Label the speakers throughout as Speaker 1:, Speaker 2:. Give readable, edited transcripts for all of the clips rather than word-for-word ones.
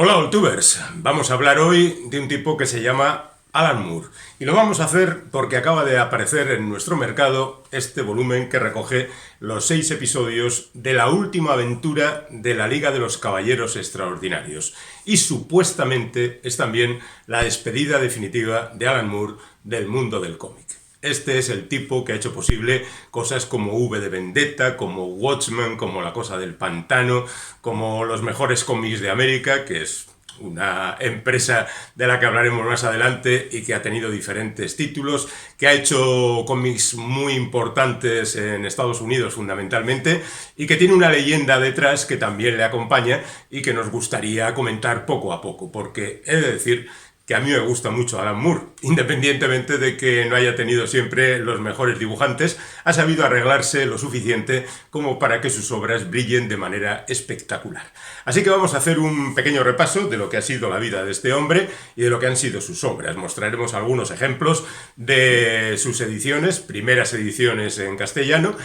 Speaker 1: Hola, Oltubers. Vamos a hablar hoy de un tipo que se llama Alan Moore. Y lo vamos a hacer porque acaba de aparecer en nuestro mercado este volumen que recoge los 6 episodios de la última aventura de la Liga de los Caballeros Extraordinarios. Y supuestamente es también la despedida definitiva de Alan Moore del mundo del cómic. Este es el tipo que ha hecho posible cosas como V de Vendetta, como Watchmen, como La Cosa del Pantano, como los mejores cómics de América, que es una empresa de la que hablaremos más adelante y que ha tenido diferentes títulos, que ha hecho cómics muy importantes en Estados Unidos fundamentalmente y que tiene una leyenda detrás que también le acompaña y que nos gustaría comentar poco a poco, porque he de decir que a mí me gusta mucho Alan Moore, independientemente de que no haya tenido siempre los mejores dibujantes, ha sabido arreglarse lo suficiente como para que sus obras brillen de manera espectacular. Así que vamos a hacer un pequeño repaso de lo que ha sido la vida de este hombre y de lo que han sido sus obras. Mostraremos algunos ejemplos de sus ediciones, primeras ediciones en castellano,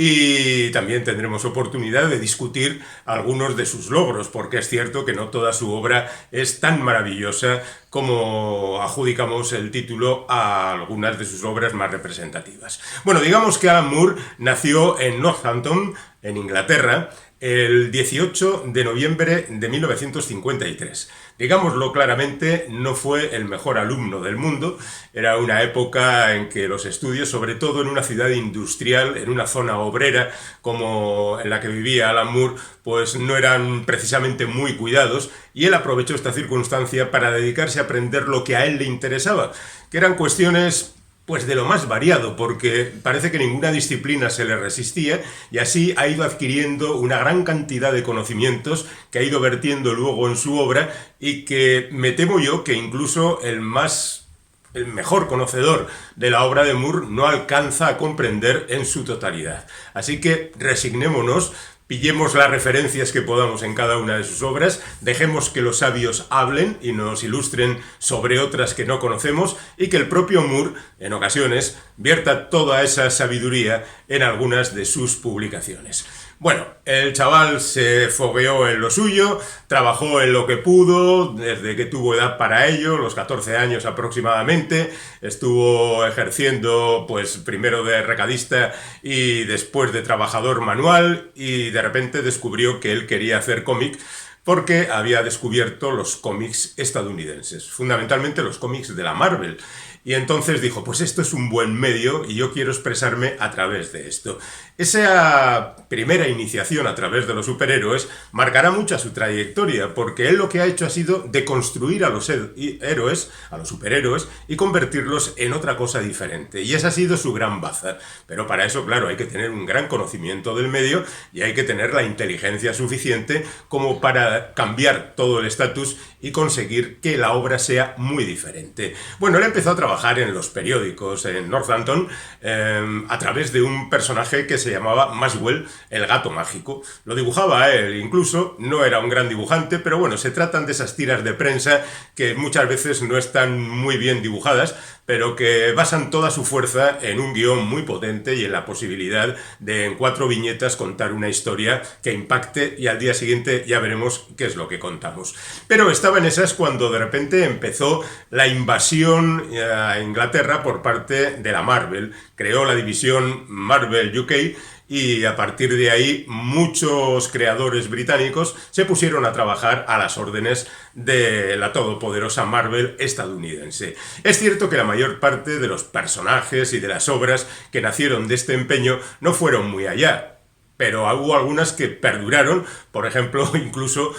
Speaker 1: y también tendremos oportunidad de discutir algunos de sus logros, porque es cierto que no toda su obra es tan maravillosa como adjudicamos el título a algunas de sus obras más representativas. Bueno, digamos que Alan Moore nació en Northampton, en Inglaterra, el 18 de noviembre de 1953. Digámoslo claramente, no fue el mejor alumno del mundo. Era una época en que los estudios, sobre todo en una ciudad industrial, en una zona obrera como en la que vivía Alan Moore, pues no eran precisamente muy cuidados, y él aprovechó esta circunstancia para dedicarse a aprender lo que a él le interesaba, que eran cuestiones pues de lo más variado, porque parece que ninguna disciplina se le resistía y así ha ido adquiriendo una gran cantidad de conocimientos que ha ido vertiendo luego en su obra y que me temo yo que incluso el mejor conocedor de la obra de Moore no alcanza a comprender en su totalidad. Así que resignémonos, pillemos las referencias que podamos en cada una de sus obras, dejemos que los sabios hablen y nos ilustren sobre otras que no conocemos y que el propio Moore, en ocasiones, vierta toda esa sabiduría en algunas de sus publicaciones. Bueno, el chaval se fogueó en lo suyo, trabajó en lo que pudo, desde que tuvo edad para ello, los 14 años aproximadamente, estuvo ejerciendo pues primero de recadista y después de trabajador manual y de repente descubrió que él quería hacer cómic porque había descubierto los cómics estadounidenses, fundamentalmente los cómics de la Marvel. Y entonces dijo, pues esto es un buen medio y yo quiero expresarme a través de esto. Esa primera iniciación a través de los superhéroes marcará mucho su trayectoria, porque él lo que ha hecho ha sido deconstruir a los héroes, a los superhéroes, y convertirlos en otra cosa diferente. Y esa ha sido su gran baza. Pero para eso, claro, hay que tener un gran conocimiento del medio y hay que tener la inteligencia suficiente como para cambiar todo el estatus y conseguir que la obra sea muy diferente. Bueno, él empezó a trabajar en los periódicos en Northampton a través de un personaje que se llamaba Maxwell, el gato mágico. Lo dibujaba a él, incluso no era un gran dibujante, pero bueno, se tratan de esas tiras de prensa que muchas veces no están muy bien dibujadas, pero que basan toda su fuerza en un guión muy potente y en la posibilidad de en 4 viñetas contar una historia que impacte y al día siguiente ya veremos qué es lo que contamos. Pero estaba en esas cuando de repente empezó la invasión a Inglaterra por parte de la Marvel. Creó la división Marvel UK y a partir de ahí muchos creadores británicos se pusieron a trabajar a las órdenes de la todopoderosa Marvel estadounidense. Es cierto que la mayor parte de los personajes y de las obras que nacieron de este empeño no fueron muy allá, pero hubo algunas que perduraron, por ejemplo, incluso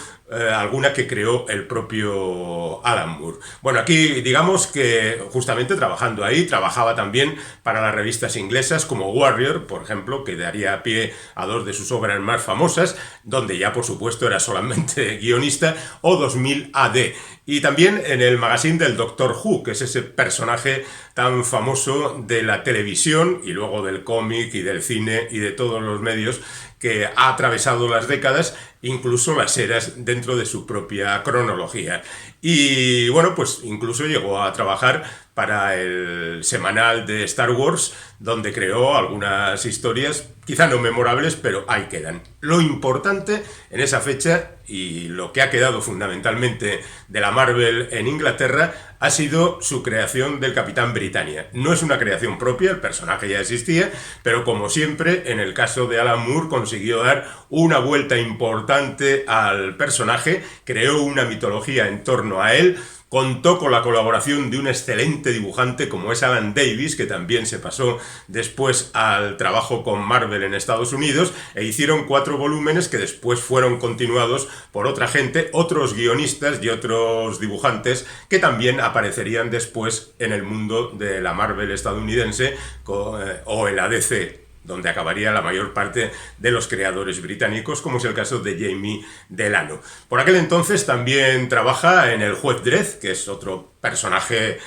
Speaker 1: alguna que creó el propio Alan Moore. Bueno, aquí digamos que justamente trabajando ahí, trabajaba también para las revistas inglesas como Warrior, por ejemplo, que daría pie a 2 de sus obras más famosas, donde ya por supuesto era solamente guionista, o 2000 AD. Y también en el magazine del Doctor Who, que es ese personaje tan famoso de la televisión y luego del cómic y del cine y de todos los medios que ha atravesado las décadas incluso las eras dentro de su propia cronología. Y bueno, pues incluso llegó a trabajar para el semanal de Star Wars, donde creó algunas historias, quizá no memorables, pero ahí quedan. Lo importante en esa fecha, y lo que ha quedado fundamentalmente de la Marvel en Inglaterra, ha sido su creación del Capitán Britannia. No es una creación propia, el personaje ya existía, pero como siempre, en el caso de Alan Moore, consiguió dar una vuelta importante al personaje, creó una mitología en torno a él, contó con la colaboración de un excelente dibujante como es Alan Davis, que también se pasó después al trabajo con Marvel en Estados Unidos, e hicieron 4 volúmenes que después fueron continuados por otra gente, otros guionistas y otros dibujantes que también aparecerían después en el mundo de la Marvel estadounidense o en la DC, donde acabaría la mayor parte de los creadores británicos, como es el caso de Jamie Delano. Por aquel entonces también trabaja en el Juez Dredd, que es otro personaje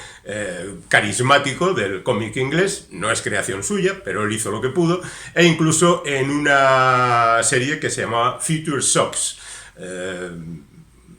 Speaker 1: carismático del cómic inglés, no es creación suya, pero él hizo lo que pudo, e incluso en una serie que se llamaba Future Socks,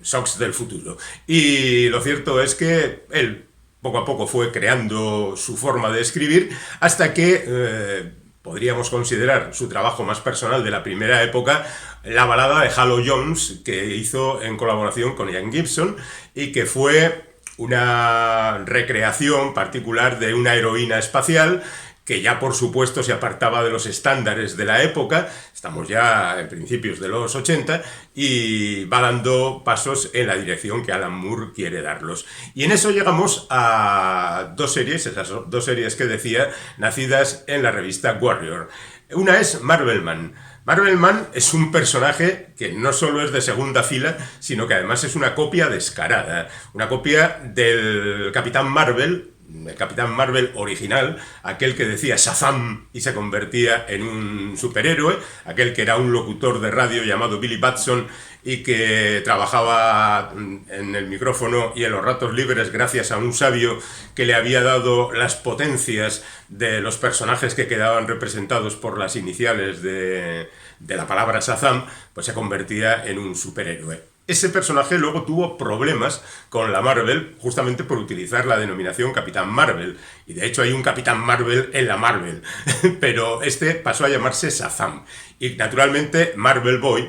Speaker 1: Socks del futuro. Y lo cierto es que él poco a poco fue creando su forma de escribir hasta que podríamos considerar su trabajo más personal de la primera época, la balada de Halo Jones, que hizo en colaboración con Ian Gibson, y que fue una recreación particular de una heroína espacial que ya por supuesto se apartaba de los estándares de la época, estamos ya en principios de los 80, y va dando pasos en la dirección que Alan Moore quiere darlos. Y en eso llegamos a 2 series, esas 2 series que decía, nacidas en la revista Warrior. Una es Marvelman. Marvelman es un personaje que no solo es de segunda fila, sino que además es una copia descarada, una copia del Capitán Marvel, el Capitán Marvel original, aquel que decía Shazam y se convertía en un superhéroe, aquel que era un locutor de radio llamado Billy Batson y que trabajaba en el micrófono y en los ratos libres gracias a un sabio que le había dado las potencias de los personajes que quedaban representados por las iniciales de la palabra Shazam, pues se convertía en un superhéroe. Ese personaje luego tuvo problemas con la Marvel justamente por utilizar la denominación Capitán Marvel. Y de hecho hay un Capitán Marvel en la Marvel. Pero este pasó a llamarse Shazam. Y naturalmente Marvel Boy,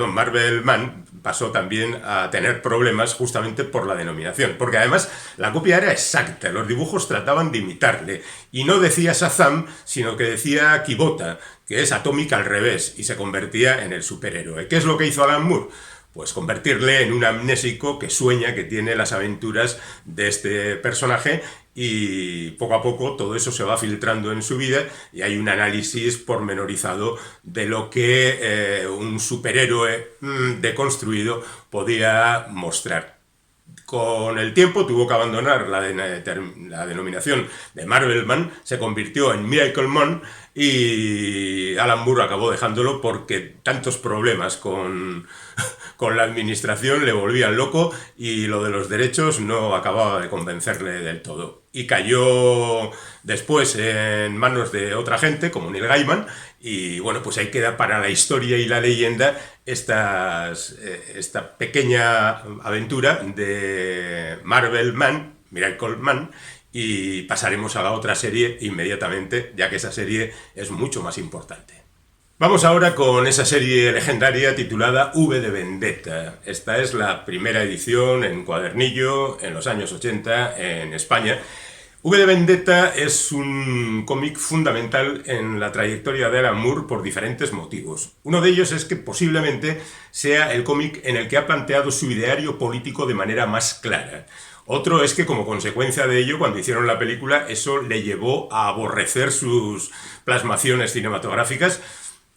Speaker 1: Marvel Man pasó también a tener problemas justamente por la denominación. Porque además la copia era exacta, los dibujos trataban de imitarle. Y no decía Shazam, sino que decía Kibota, que es Atomic al revés, y se convertía en el superhéroe. ¿Qué es lo que hizo Alan Moore? Pues convertirle en un amnésico que sueña que tiene las aventuras de este personaje, y poco a poco todo eso se va filtrando en su vida y hay un análisis pormenorizado de lo que un superhéroe deconstruido podía mostrar. Con el tiempo tuvo que abandonar la denominación de Marvelman, se convirtió en Miracle Man y Alan Moore acabó dejándolo porque tantos problemas con la administración le volvían loco y lo de los derechos no acababa de convencerle del todo. Y cayó después en manos de otra gente como Neil Gaiman y bueno, pues ahí queda para la historia y la leyenda esta pequeña aventura de Marvel Man, Miracle Man, y pasaremos a la otra serie inmediatamente, ya que esa serie es mucho más importante. Vamos ahora con esa serie legendaria titulada V de Vendetta. Esta es la primera edición en cuadernillo en los años 80 en España. V de Vendetta es un cómic fundamental en la trayectoria de Alan Moore por diferentes motivos. Uno de ellos es que posiblemente sea el cómic en el que ha planteado su ideario político de manera más clara. Otro es que como consecuencia de ello, cuando hicieron la película, eso le llevó a aborrecer sus plasmaciones cinematográficas,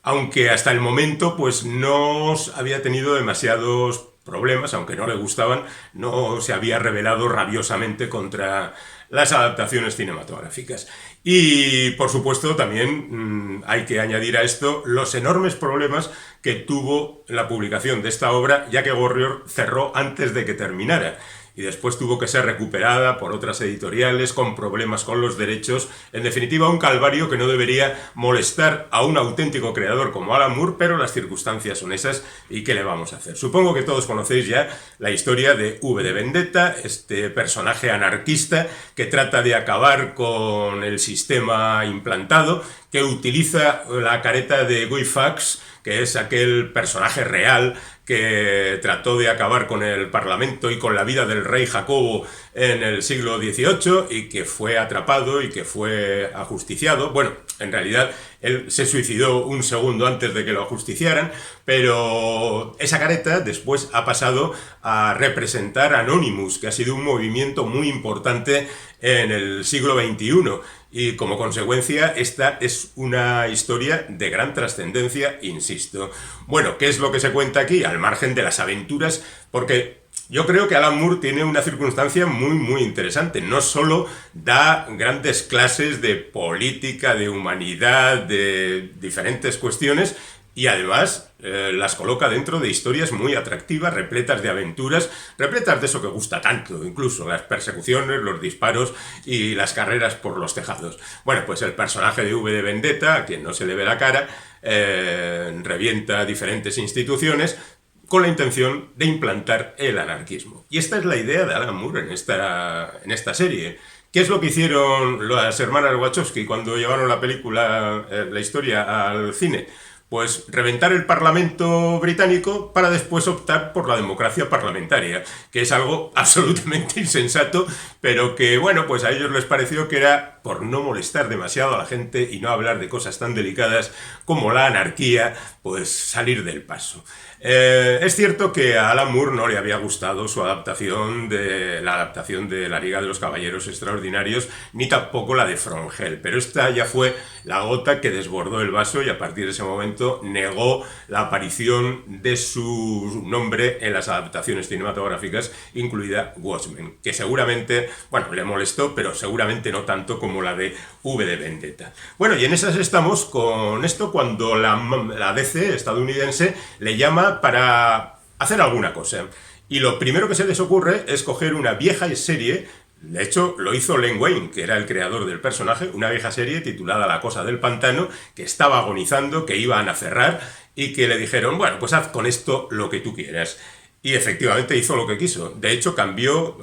Speaker 1: aunque hasta el momento pues no había tenido demasiados problemas, aunque no le gustaban, no se había rebelado rabiosamente contra las adaptaciones cinematográficas. Y por supuesto también hay que añadir a esto los enormes problemas que tuvo la publicación de esta obra, ya que Warrior cerró antes de que terminara. y después tuvo que ser recuperada por otras editoriales con problemas con los derechos. En definitiva, un calvario que no debería molestar a un auténtico creador como Alan Moore, pero las circunstancias son esas y ¿qué le vamos a hacer? Supongo que todos conocéis ya la historia de V de Vendetta, este personaje anarquista que trata de acabar con el sistema implantado, que utiliza la careta de Guy Fawkes, que es aquel personaje real que trató de acabar con el Parlamento y con la vida del rey Jacobo en el siglo XVIII y que fue atrapado y que fue ajusticiado. Bueno, en realidad él se suicidó un segundo antes de que lo ajusticiaran, pero esa careta después ha pasado a representar Anonymous, que ha sido un movimiento muy importante en el siglo XXI. Y como consecuencia, esta es una historia de gran trascendencia, insisto. Bueno, ¿qué es lo que se cuenta aquí? Al margen de las aventuras, porque yo creo que Alan Moore tiene una circunstancia muy interesante. No solo da grandes clases de política, de humanidad, de diferentes cuestiones, y además las coloca dentro de historias muy atractivas, repletas de aventuras, repletas de eso que gusta tanto, incluso las persecuciones, los disparos y las carreras por los tejados. Bueno, pues el personaje de V de Vendetta, a quien no se le ve la cara, revienta diferentes instituciones con la intención de implantar el anarquismo. Y esta es la idea de Alan Moore en esta serie. ¿Qué es lo que hicieron las hermanas Wachowski cuando llevaron la película, la historia al cine? Pues reventar el Parlamento británico para después optar por la democracia parlamentaria, que es algo absolutamente insensato, pero que, bueno, pues a ellos les pareció que era por no molestar demasiado a la gente y no hablar de cosas tan delicadas como la anarquía, pues salir del paso. Es cierto que a Alan Moore no le había gustado su adaptación de la Liga de los Caballeros Extraordinarios, ni tampoco la de From Hell, pero esta ya fue la gota que desbordó el vaso y a partir de ese momento negó la aparición de su nombre en las adaptaciones cinematográficas, incluida Watchmen, que seguramente, bueno, le molestó, pero seguramente no tanto como la de V de Vendetta. Bueno, y en esas estamos con esto cuando la DC estadounidense le llama para hacer alguna cosa. Y lo primero que se les ocurre es coger una vieja serie. De hecho, lo hizo Len Wein, que era el creador del personaje, una vieja serie titulada La cosa del pantano, que estaba agonizando, que iban a cerrar y que le dijeron, bueno, pues haz con esto lo que tú quieras. Y efectivamente hizo lo que quiso. De hecho, cambió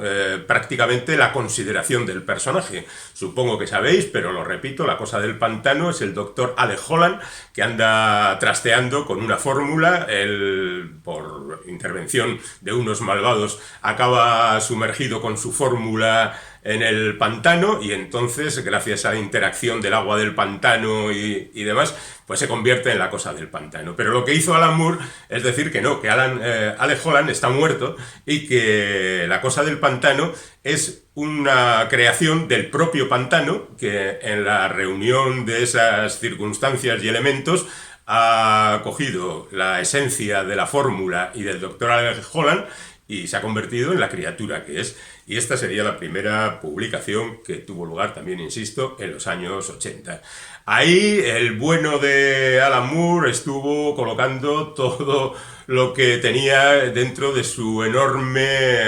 Speaker 1: prácticamente la consideración del personaje. Supongo que sabéis, pero lo repito, la cosa del pantano es el doctor Alec Holland, que anda trasteando con una fórmula. Él, por intervención de unos malvados, acaba sumergido con su fórmula en el pantano y entonces, gracias a la interacción del agua del pantano y demás, pues se convierte en la cosa del pantano. Pero lo que hizo Alan Moore es decir que no, que Alec Holland está muerto y que la cosa del pantano es una creación del propio pantano que en la reunión de esas circunstancias y elementos ha cogido la esencia de la fórmula y del doctor Alec Holland y se ha convertido en la criatura que es. Y esta sería la primera publicación que tuvo lugar, también insisto, en los años 80. Ahí el bueno de Alan Moore estuvo colocando todo lo que tenía dentro de su enorme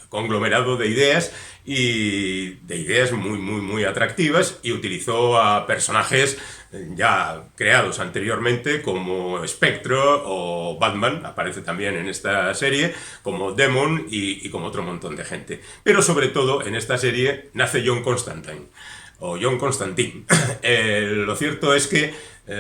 Speaker 1: conglomerado de ideas y de ideas muy atractivas, y utilizó a personajes ya creados anteriormente como Spectro o Batman, aparece también en esta serie, como Demon y como otro montón de gente. Pero sobre todo en esta serie nace John Constantine, o John Constantine. Lo cierto es que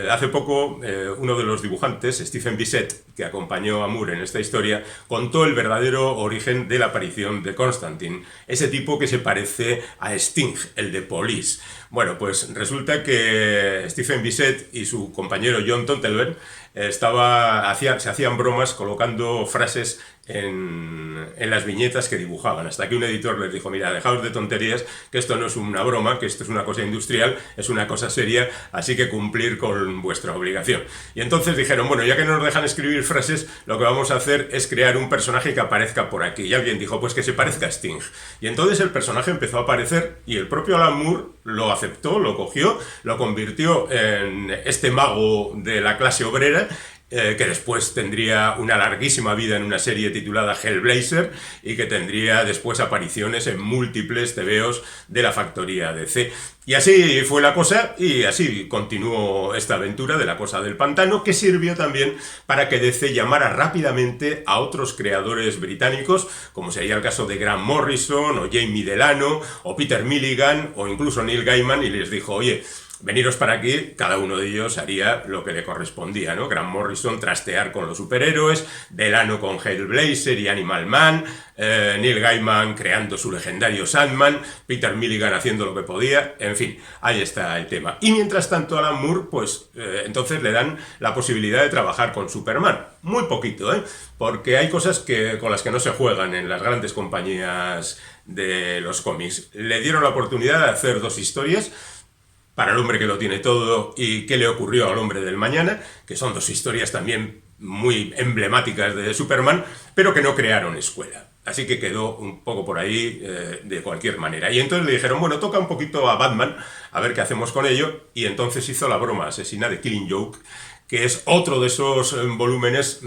Speaker 1: hace poco uno de los dibujantes, Stephen Bissett, que acompañó a Moore en esta historia, contó el verdadero origen de la aparición de Constantine, ese tipo que se parece a Sting, el de Police. Bueno, pues resulta que Stephen Bissett y su compañero John Tontelberg se hacían bromas colocando frases en las viñetas que dibujaban, hasta que un editor les dijo, mira, dejaos de tonterías, que esto no es una broma, que esto es una cosa industrial, es una cosa seria, así que cumplir con vuestra obligación. Y entonces dijeron, bueno, ya que no nos dejan escribir frases, lo que vamos a hacer es crear un personaje que aparezca por aquí. Y alguien dijo, pues que se parezca a Sting. Y entonces el personaje empezó a aparecer y el propio Alan Moore lo aceptó, lo cogió, lo convirtió en este mago de la clase obrera, que después tendría una larguísima vida en una serie titulada Hellblazer y que tendría después apariciones en múltiples tebeos de la factoría DC. Y así fue la cosa, y así continuó esta aventura de la Cosa del Pantano, que sirvió también para que DC llamara rápidamente a otros creadores británicos, como sería el caso de Grant Morrison, o Jamie Delano, o Peter Milligan, o incluso Neil Gaiman, y les dijo, oye, veniros para aquí, cada uno de ellos haría lo que le correspondía, ¿no? Grant Morrison trastear con los superhéroes, Delano con Hellblazer y Animal Man, Neil Gaiman creando su legendario Sandman, Peter Milligan haciendo lo que podía, en fin, ahí está el tema. Y mientras tanto Alan Moore, pues entonces le dan la posibilidad de trabajar con Superman, muy poquito, porque hay cosas con las que no se juegan en las grandes compañías de los cómics. Le dieron la oportunidad de hacer 2 historias, Para el hombre que lo tiene todo y qué le ocurrió al hombre del mañana, que son 2 historias también muy emblemáticas de Superman, pero que no crearon escuela. Así que quedó un poco por ahí de cualquier manera. Y entonces le dijeron, bueno, toca un poquito a Batman, a ver qué hacemos con ello. Y entonces hizo la broma asesina de Killing Joke, que es otro de esos volúmenes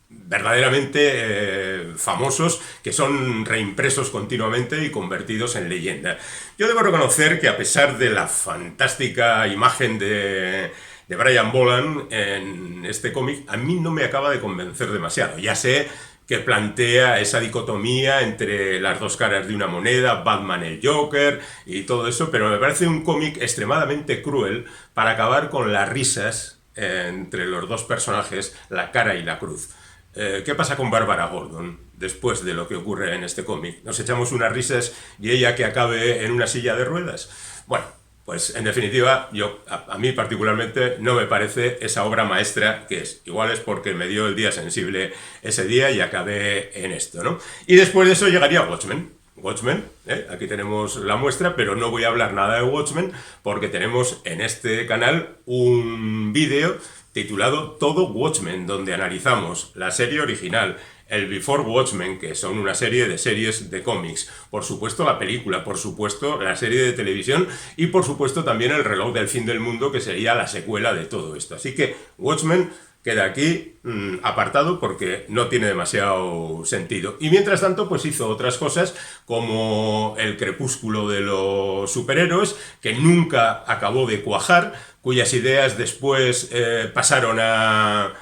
Speaker 1: verdaderamente famosos, que son reimpresos continuamente y convertidos en leyenda. Yo debo reconocer que a pesar de la fantástica imagen de Brian Boland en este cómic, a mí no me acaba de convencer demasiado. Ya sé que plantea esa dicotomía entre las 2 caras de una moneda, Batman el Joker y todo eso, pero me parece un cómic extremadamente cruel para acabar con las risas entre los 2 personajes, la cara y la cruz. ¿Qué pasa con Bárbara Gordon después de lo que ocurre en este cómic? ¿Nos echamos unas risas y ella que acabe en una silla de ruedas? Bueno, pues en definitiva, a mí particularmente no me parece esa obra maestra que es. Igual es porque me dio el día sensible ese día y acabé en esto, ¿no? Y después de eso llegaría Watchmen. Watchmen, aquí tenemos la muestra, pero no voy a hablar nada de Watchmen porque tenemos en este canal un vídeo titulado Todo Watchmen, donde analizamos la serie original, el Before Watchmen, que son una serie de series de cómics, por supuesto la película, por supuesto la serie de televisión y por supuesto también el Reloj del Fin del Mundo, que sería la secuela de todo esto. Así que Watchmen queda aquí apartado porque no tiene demasiado sentido. Y mientras tanto, pues hizo otras cosas como El Crepúsculo de los Superhéroes, que nunca acabó de cuajar, cuyas ideas después pasaron a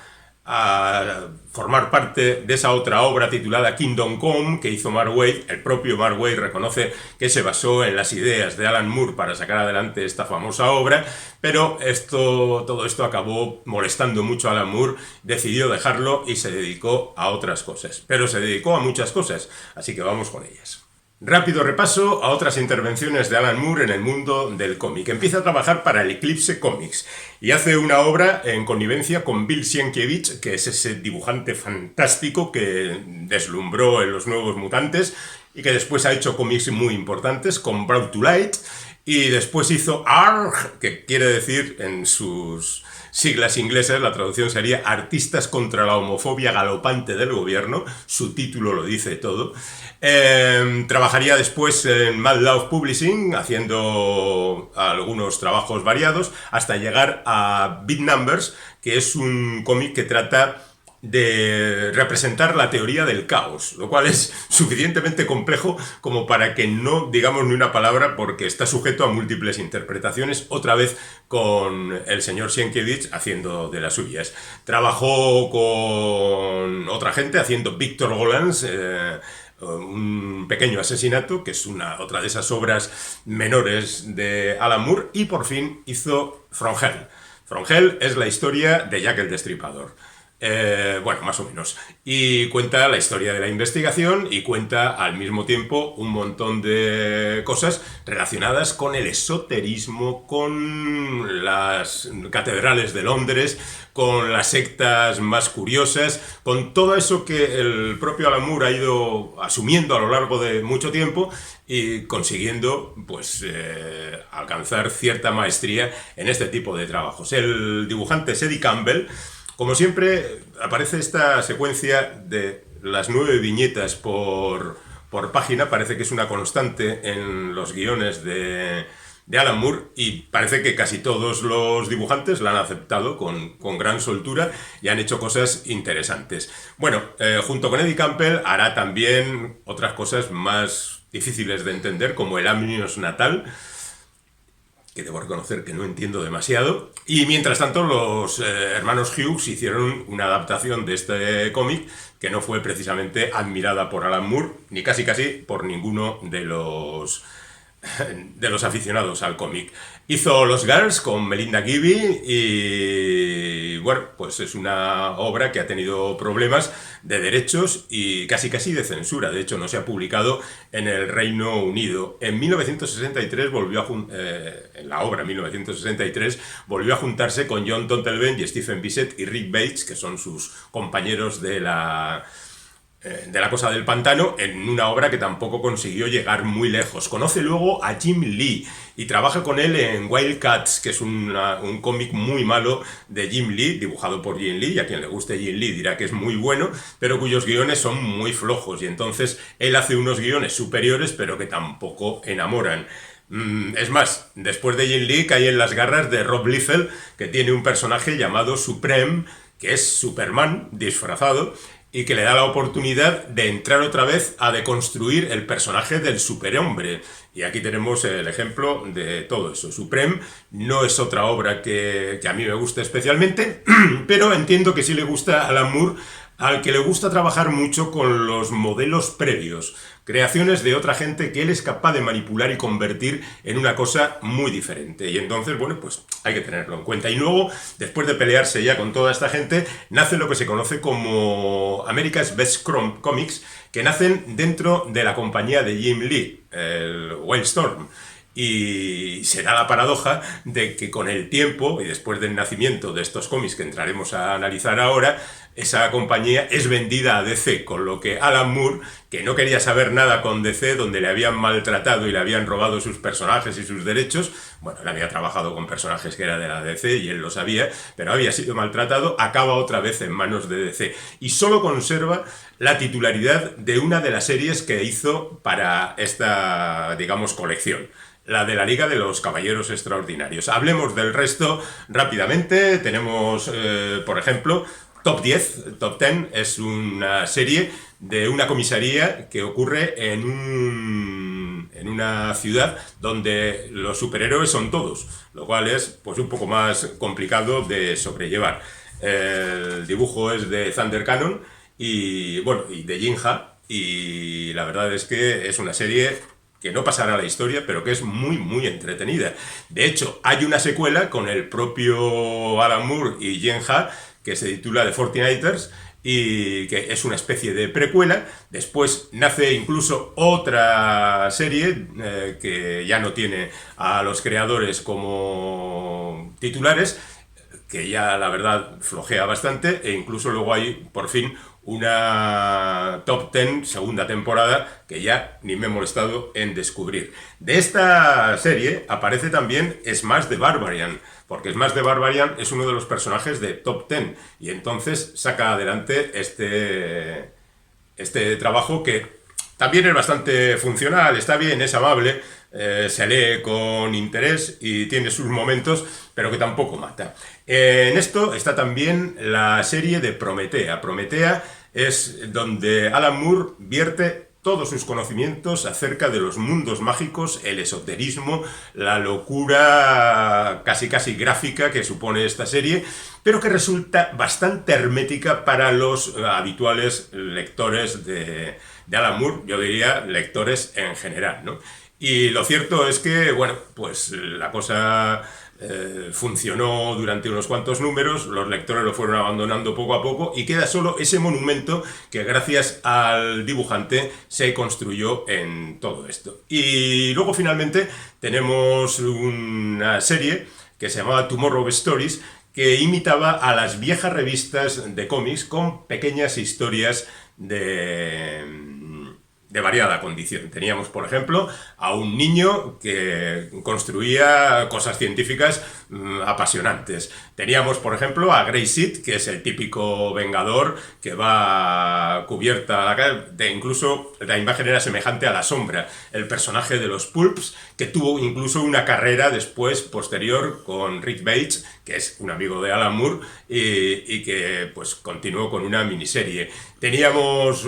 Speaker 1: formar parte de esa otra obra titulada Kingdom Come, que hizo Mark Waid. El propio Mark Waid reconoce que se basó en las ideas de Alan Moore para sacar adelante esta famosa obra, pero todo esto acabó molestando mucho a Alan Moore, decidió dejarlo y se dedicó a otras cosas. Pero se dedicó a muchas cosas, así que vamos con ellas. Rápido repaso a otras intervenciones de Alan Moore en el mundo del cómic. Empieza a trabajar para el Eclipse Comics y hace una obra en connivencia con Bill Sienkiewicz, que es ese dibujante fantástico que deslumbró en Los Nuevos Mutantes y que después ha hecho cómics muy importantes con Brought to Light, y después hizo ARG, que quiere decir en sus siglas inglesas, la traducción sería Artistas contra la homofobia galopante del gobierno, su título lo dice todo. Trabajaría después en Mad Love Publishing, haciendo algunos trabajos variados, hasta llegar a Big Numbers, que es un cómic que trata de representar la teoría del caos, lo cual es suficientemente complejo como para que no digamos ni una palabra, porque está sujeto a múltiples interpretaciones, otra vez con el señor Sienkiewicz haciendo de las suyas. Trabajó con otra gente haciendo Victor Gollancz, un pequeño asesinato, que es otra de esas obras menores de Alan Moore, y por fin hizo From Hell. From Hell es la historia de Jack el Destripador. Bueno, más o menos. Y cuenta la historia de la investigación y cuenta al mismo tiempo un montón de cosas relacionadas con el esoterismo, con las catedrales de Londres, con las sectas más curiosas, con todo eso que el propio Alan Moore ha ido asumiendo a lo largo de mucho tiempo y consiguiendo pues alcanzar cierta maestría en este tipo de trabajos. El dibujante es Eddie Campbell. Como siempre, aparece esta secuencia de las 9 viñetas por página. Parece que es una constante en los guiones de de Alan Moore, y parece que casi todos los dibujantes la han aceptado con gran soltura y han hecho cosas interesantes. Bueno, junto con Eddie Campbell hará también otras cosas más difíciles de entender, como el Amnios Natal, que debo reconocer que no entiendo demasiado. Y mientras tanto, los hermanos Hughes hicieron una adaptación de este cómic que no fue precisamente admirada por Alan Moore, ni casi por ninguno de los aficionados al cómic. Hizo Los Girls con Melinda Gibby y bueno, pues es una obra que ha tenido problemas de derechos y casi de censura. De hecho, no se ha publicado en el Reino Unido. En 1963 en la obra 1963 volvió a juntarse con John Tontelben y Stephen Bissett y Rick Bates, que son sus compañeros de la Cosa del Pantano, en una obra que tampoco consiguió llegar muy lejos. Conoce luego a Jim Lee y trabaja con él en Wildcats, que es un cómic muy malo de Jim Lee, dibujado por Jim Lee, y a quien le guste Jim Lee dirá que es muy bueno, pero cuyos guiones son muy flojos, y entonces él hace unos guiones superiores, pero que tampoco enamoran. Es más, después de Jim Lee cae en las garras de Rob Liefeld, que tiene un personaje llamado Supreme, que es Superman disfrazado, y que le da la oportunidad de entrar otra vez a deconstruir el personaje del superhombre. Y aquí tenemos el ejemplo de todo eso. Supreme no es otra obra que a mí me gusta especialmente, pero entiendo que sí le gusta a Alan Moore, al que le gusta trabajar mucho con los modelos previos, creaciones de otra gente que él es capaz de manipular y convertir en una cosa muy diferente. Y entonces, bueno, pues hay que tenerlo en cuenta. Y luego, después de pelearse ya con toda esta gente, nace lo que se conoce como America's Best Comics, que nacen dentro de la compañía de Jim Lee, el Wildstorm. Y se da la paradoja de que con el tiempo, y después del nacimiento de estos cómics que entraremos a analizar ahora, esa compañía es vendida a DC, con lo que Alan Moore, que no quería saber nada con DC, donde le habían maltratado y le habían robado sus personajes y sus derechos, bueno, él había trabajado con personajes que eran de la DC y él lo sabía, pero había sido maltratado, acaba otra vez en manos de DC. Y solo conserva la titularidad de una de las series que hizo para esta, digamos, colección, la de la Liga de los Caballeros Extraordinarios. Hablemos del resto rápidamente. Tenemos, por ejemplo, Top 10. Top 10 es una serie de una comisaría que ocurre en una ciudad donde los superhéroes son todos, lo cual es pues un poco más complicado de sobrellevar. El dibujo es de Thunder Cannon y de Jinja, y la verdad es que es una serie que no pasará a la historia, pero que es muy entretenida. De hecho, hay una secuela con el propio Alan Moore y Jen Ha, que se titula The Fortnighters, y que es una especie de precuela. Después nace incluso otra serie que ya no tiene a los creadores como titulares, que ya la verdad flojea bastante, e incluso luego hay por fin una Top 10 segunda temporada que ya ni me he molestado en descubrir. De esta serie aparece también Smash the Barbarian, porque Smash the Barbarian es uno de los personajes de Top 10, y entonces saca adelante este trabajo que también es bastante funcional, está bien, es amable, se lee con interés y tiene sus momentos, pero que tampoco mata. En esto está también la serie de Prometea. Prometea es donde Alan Moore vierte todos sus conocimientos acerca de los mundos mágicos, el esoterismo, la locura casi gráfica que supone esta serie, pero que resulta bastante hermética para los habituales lectores de Alan Moore, yo diría lectores en general, ¿no? Y lo cierto es que, bueno, pues la cosa funcionó durante unos cuantos números, los lectores lo fueron abandonando poco a poco y queda solo ese monumento que gracias al dibujante se construyó en todo esto. Y luego finalmente tenemos una serie que se llamaba Tomorrow Stories, que imitaba a las viejas revistas de cómics con pequeñas historias de de variada condición. Teníamos, por ejemplo, a un niño que construía cosas científicas apasionantes. Teníamos, por ejemplo, a Grey Seed, que es el típico vengador que va cubierta la cara, incluso la imagen era semejante a la sombra, el personaje de los Pulps, que tuvo incluso una carrera después, posterior, con Rick Bates, que es un amigo de Alan Moore, y que pues continuó con una miniserie. Teníamos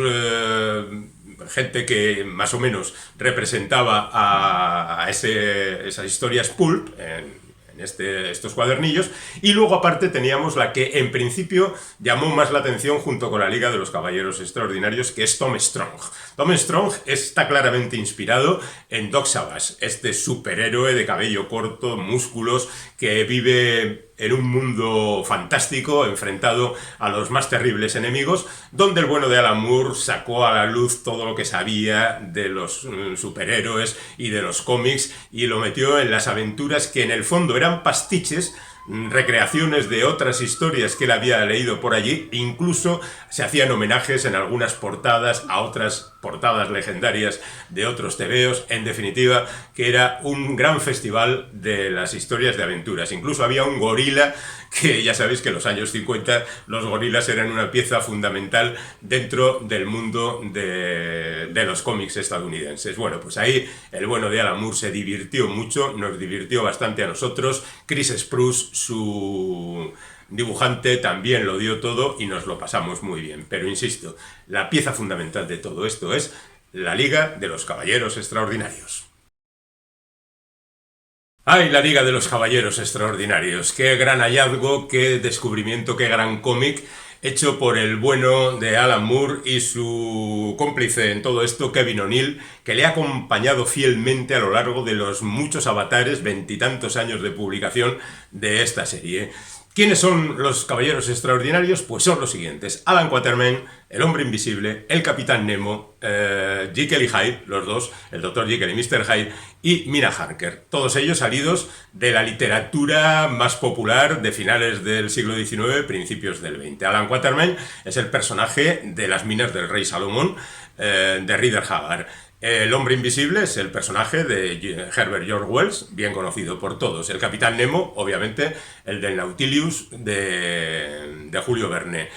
Speaker 1: gente que más o menos representaba a esas historias pulp en estos cuadernillos, y luego aparte teníamos la que en principio llamó más la atención junto con la Liga de los Caballeros Extraordinarios, que es Tom Strong. Tom Strong está claramente inspirado en Doc Savage, este superhéroe de cabello corto, músculos, que vive en un mundo fantástico, enfrentado a los más terribles enemigos, donde el bueno de Alan Moore sacó a la luz todo lo que sabía de los superhéroes y de los cómics, y lo metió en las aventuras que en el fondo eran pastiches, recreaciones de otras historias que él había leído por allí. Incluso se hacían homenajes en algunas portadas a otras portadas legendarias de otros tebeos. En definitiva, que era un gran festival de las historias de aventuras. Incluso había un gorila, que ya sabéis que en los años 50 los gorilas eran una pieza fundamental dentro del mundo de los cómics estadounidenses. Bueno, pues ahí el bueno de Alan Moore se divirtió mucho, nos divirtió bastante a nosotros. Chris Spruce, su dibujante, también lo dio todo y nos lo pasamos muy bien. Pero insisto, la pieza fundamental de todo esto es la Liga de los Caballeros Extraordinarios. ¡Ay, la Liga de los Caballeros Extraordinarios! ¡Qué gran hallazgo, qué descubrimiento, qué gran cómic hecho por el bueno de Alan Moore y su cómplice en todo esto, Kevin O'Neill, que le ha acompañado fielmente a lo largo de los muchos avatares, 20 y tantos años de publicación de esta serie. ¿Quiénes son los Caballeros Extraordinarios? Pues son los siguientes: Alan Quatermain, el Hombre Invisible, el Capitán Nemo, Jekyll y Hyde, los dos, el Dr. Jekyll y Mr. Hyde, y Mina Harker. Todos ellos salidos de la literatura más popular de finales del siglo XIX, principios del XX. Alan Quatermain es el personaje de Las minas del rey Salomón, de Rider Haggard. El Hombre Invisible es el personaje de Herbert George Wells, bien conocido por todos. El Capitán Nemo, obviamente, el del Nautilus de Julio Verne.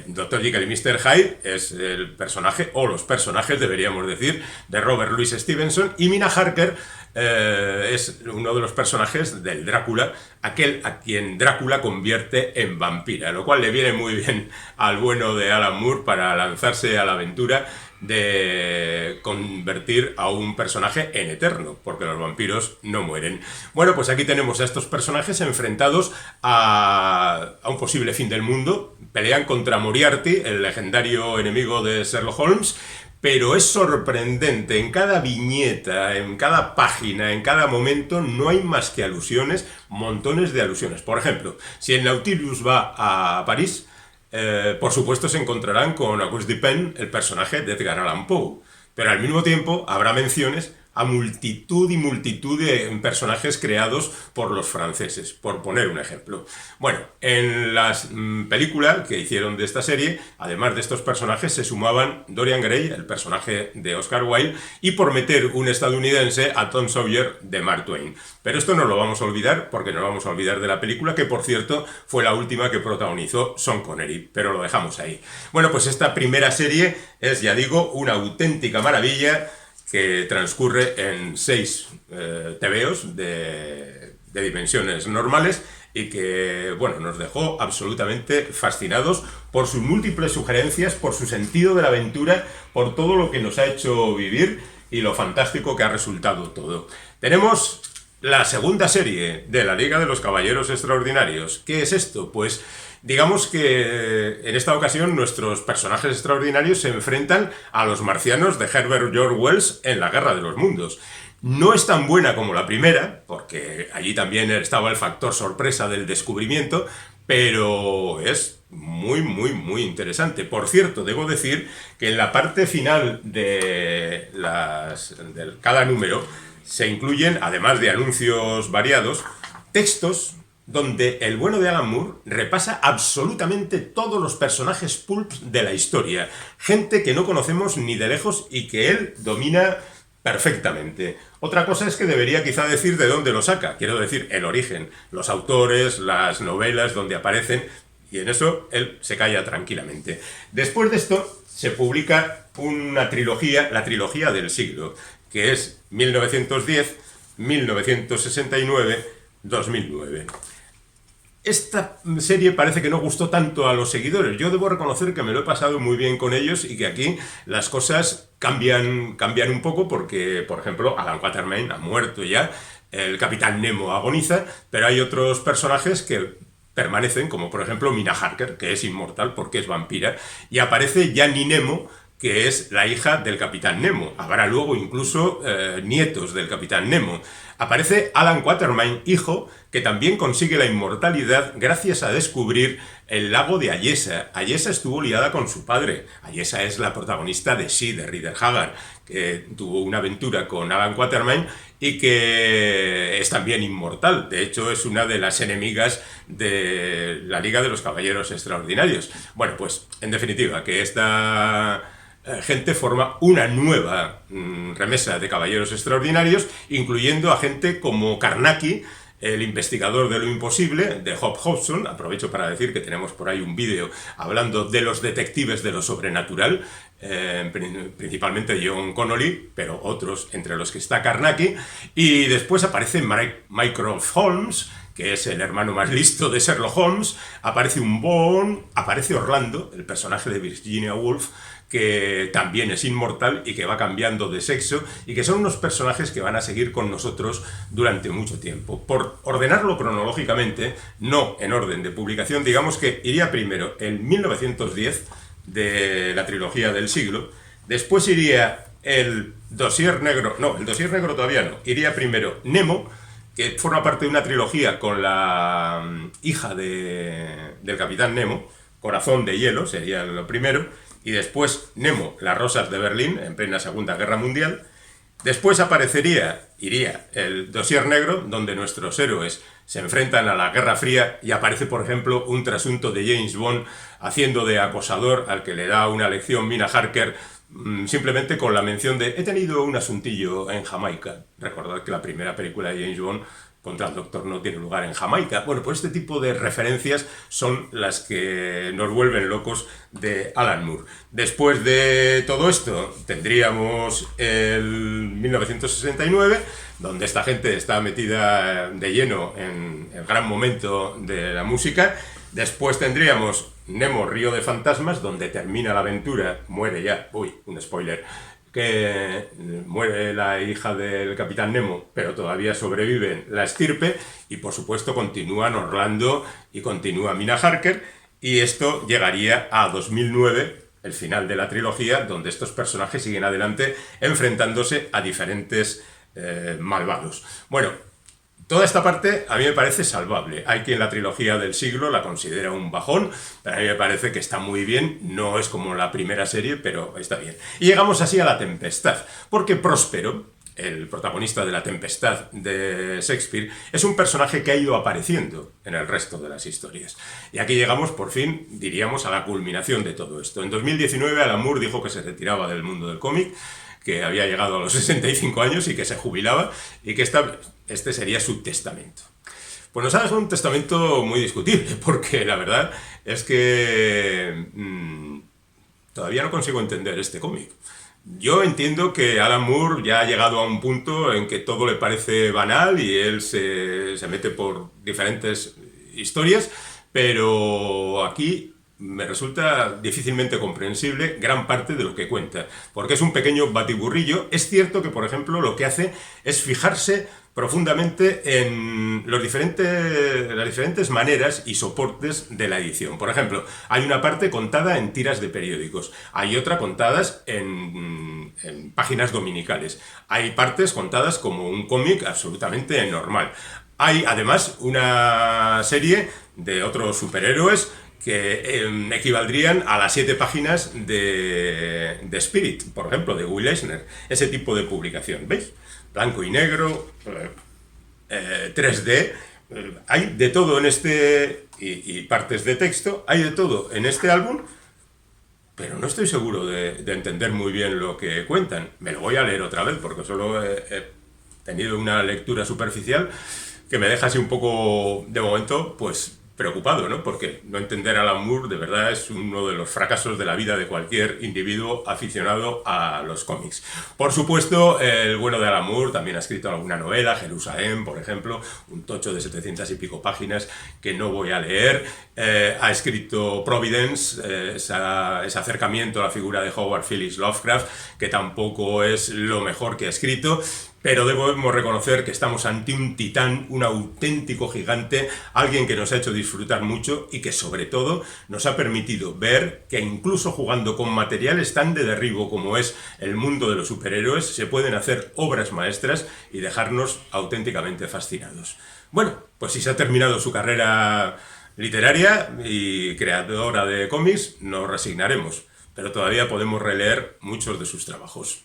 Speaker 1: Dr. Jekyll y Mr. Hyde es el personaje, o los personajes, deberíamos decir, de Robert Louis Stevenson. Y Mina Harker es uno de los personajes del Drácula, aquel a quien Drácula convierte en vampira, lo cual le viene muy bien al bueno de Alan Moore para lanzarse a la aventura de convertir a un personaje en eterno, porque los vampiros no mueren. Bueno, pues aquí tenemos a estos personajes enfrentados a un posible fin del mundo. Pelean contra Moriarty, el legendario enemigo de Sherlock Holmes, pero es sorprendente, en cada viñeta, en cada página, en cada momento, no hay más que alusiones, montones de alusiones. Por ejemplo, si el Nautilus va a París, por supuesto se encontrarán con Auguste Dupin, el personaje de Edgar Allan Poe, pero al mismo tiempo habrá menciones a multitud y multitud de personajes creados por los franceses, por poner un ejemplo. Bueno, en la película que hicieron de esta serie, además de estos personajes, se sumaban Dorian Gray, el personaje de Oscar Wilde, y por meter un estadounidense, a Tom Sawyer de Mark Twain. Pero esto no lo vamos a olvidar, porque no lo vamos a olvidar de la película, que por cierto fue la última que protagonizó Sean Connery, pero lo dejamos ahí. Bueno, pues esta primera serie es, ya digo, una auténtica maravilla, que transcurre en 6 tebeos de dimensiones normales y que, bueno, nos dejó absolutamente fascinados por sus múltiples sugerencias, por su sentido de la aventura, por todo lo que nos ha hecho vivir y lo fantástico que ha resultado todo. Tenemos la segunda serie de la Liga de los Caballeros Extraordinarios. ¿Qué es esto? Pues digamos que en esta ocasión nuestros personajes extraordinarios se enfrentan a los marcianos de Herbert George Wells en la Guerra de los Mundos. No es tan buena como la primera, porque allí también estaba el factor sorpresa del descubrimiento, pero es muy, muy, muy interesante. Por cierto, debo decir que en la parte final de cada número se incluyen, además de anuncios variados, textos donde el bueno de Alan Moore repasa absolutamente todos los personajes pulps de la historia. Gente que no conocemos ni de lejos y que él domina perfectamente. Otra cosa es que debería quizá decir de dónde lo saca, quiero decir, el origen, los autores, las novelas donde aparecen, y en eso él se calla tranquilamente. Después de esto se publica una trilogía, la trilogía del siglo, que es 1910, 1969, 2009. Esta serie parece que no gustó tanto a los seguidores. Yo debo reconocer que me lo he pasado muy bien con ellos y que aquí las cosas cambian un poco porque, por ejemplo, Alan Quatermain ha muerto ya, el Capitán Nemo agoniza, pero hay otros personajes que permanecen, como por ejemplo Mina Harker, que es inmortal porque es vampira, y aparece Gianni Nemo, que es la hija del Capitán Nemo. Habrá luego incluso nietos del Capitán Nemo. Aparece Alan Quatermain, hijo, que también consigue la inmortalidad gracias a descubrir el lago de Ayesa. Ayesa estuvo liada con su padre. Ayesa es la protagonista de Sí, de Rider Haggard, que tuvo una aventura con Alan Quatermain y que es también inmortal. De hecho, es una de las enemigas de la Liga de los Caballeros Extraordinarios. Bueno, pues, en definitiva, que esta gente forma una nueva remesa de caballeros extraordinarios, incluyendo a gente como Carnacki, el investigador de lo imposible, de Hop Hobson. Aprovecho para decir que tenemos por ahí un vídeo hablando de los detectives de lo sobrenatural, principalmente John Connolly, pero otros entre los que está Carnacki. Y después aparece Mycroft Holmes, que es el hermano más listo de Sherlock Holmes. Aparece un Bond, aparece Orlando, el personaje de Virginia Woolf, que también es inmortal y que va cambiando de sexo, y que son unos personajes que van a seguir con nosotros durante mucho tiempo. Por ordenarlo cronológicamente, no en orden de publicación, digamos que iría primero el 1910 de la trilogía del siglo, después iría el Dossier Negro, no, el Dossier Negro todavía no, iría primero Nemo, que forma parte de una trilogía con la hija del Capitán Nemo, Corazón de Hielo sería lo primero, y después Nemo, Las Rosas de Berlín, en plena Segunda Guerra Mundial. Después iría el Dossier Negro, donde nuestros héroes se enfrentan a la Guerra Fría y aparece, por ejemplo, un trasunto de James Bond haciendo de acosador al que le da una lección Mina Harker, simplemente con la mención de he tenido un asuntillo en Jamaica. Recordad que la primera película de James Bond contra el Doctor No tiene lugar en Jamaica. Bueno, pues este tipo de referencias son las que nos vuelven locos de Alan Moore. Después de todo esto tendríamos el 1969, donde esta gente está metida de lleno en el gran momento de la música. Después tendríamos Nemo, Río de Fantasmas, donde termina la aventura, muere ya, un spoiler, que muere la hija del Capitán Nemo, pero todavía sobreviven la estirpe, y por supuesto continúan Orlando y continúa Mina Harker, y esto llegaría a 2009, el final de la trilogía, donde estos personajes siguen adelante enfrentándose a diferentes malvados. Bueno, toda esta parte a mí me parece salvable. Hay quien la trilogía del siglo la considera un bajón, pero a mí me parece que está muy bien. No es como la primera serie, pero está bien. Y llegamos así a La Tempestad, porque Próspero, el protagonista de La Tempestad de Shakespeare, es un personaje que ha ido apareciendo en el resto de las historias. Y aquí llegamos, por fin, diríamos, a la culminación de todo esto. En 2019, Alan Moore dijo que se retiraba del mundo del cómic, que había llegado a los 65 años y que se jubilaba, y que este sería su testamento. Pues nos hagas un testamento muy discutible, porque la verdad es que todavía no consigo entender este cómic. Yo entiendo que Alan Moore ya ha llegado a un punto en que todo le parece banal y él se mete por diferentes historias, pero aquí me resulta difícilmente comprensible gran parte de lo que cuenta, porque es un pequeño batiburrillo. Es cierto que, por ejemplo, lo que hace es fijarse profundamente en las diferentes maneras y soportes de la edición. Por ejemplo, hay una parte contada en tiras de periódicos, hay otra contadas en páginas dominicales, hay partes contadas como un cómic absolutamente normal. Hay además una serie de otros superhéroes que equivaldrían a las 7 páginas de Spirit, por ejemplo, de Will Eisner. Ese tipo de publicación, ¿veis? Blanco y negro, 3D, Hay de todo en y partes de texto, hay de todo en este álbum, pero no estoy seguro de entender muy bien lo que cuentan. Me lo voy a leer otra vez porque solo he tenido una lectura superficial que me deja así un poco, de momento, pues preocupado, ¿no? Porque no entender a Alan Moore de verdad es uno de los fracasos de la vida de cualquier individuo aficionado a los cómics. Por supuesto, el bueno de Alan Moore también ha escrito alguna novela, Jerusalén, por ejemplo, un tocho de 700 y pico páginas que no voy a leer. Ha escrito Providence, ese acercamiento a la figura de Howard Phillips Lovecraft, que tampoco es lo mejor que ha escrito. Pero debemos reconocer que estamos ante un titán, un auténtico gigante, alguien que nos ha hecho disfrutar mucho y que sobre todo nos ha permitido ver que incluso jugando con materiales tan de derribo como es el mundo de los superhéroes, se pueden hacer obras maestras y dejarnos auténticamente fascinados. Bueno, pues si se ha terminado su carrera literaria y creadora de cómics, nos resignaremos, pero todavía podemos releer muchos de sus trabajos.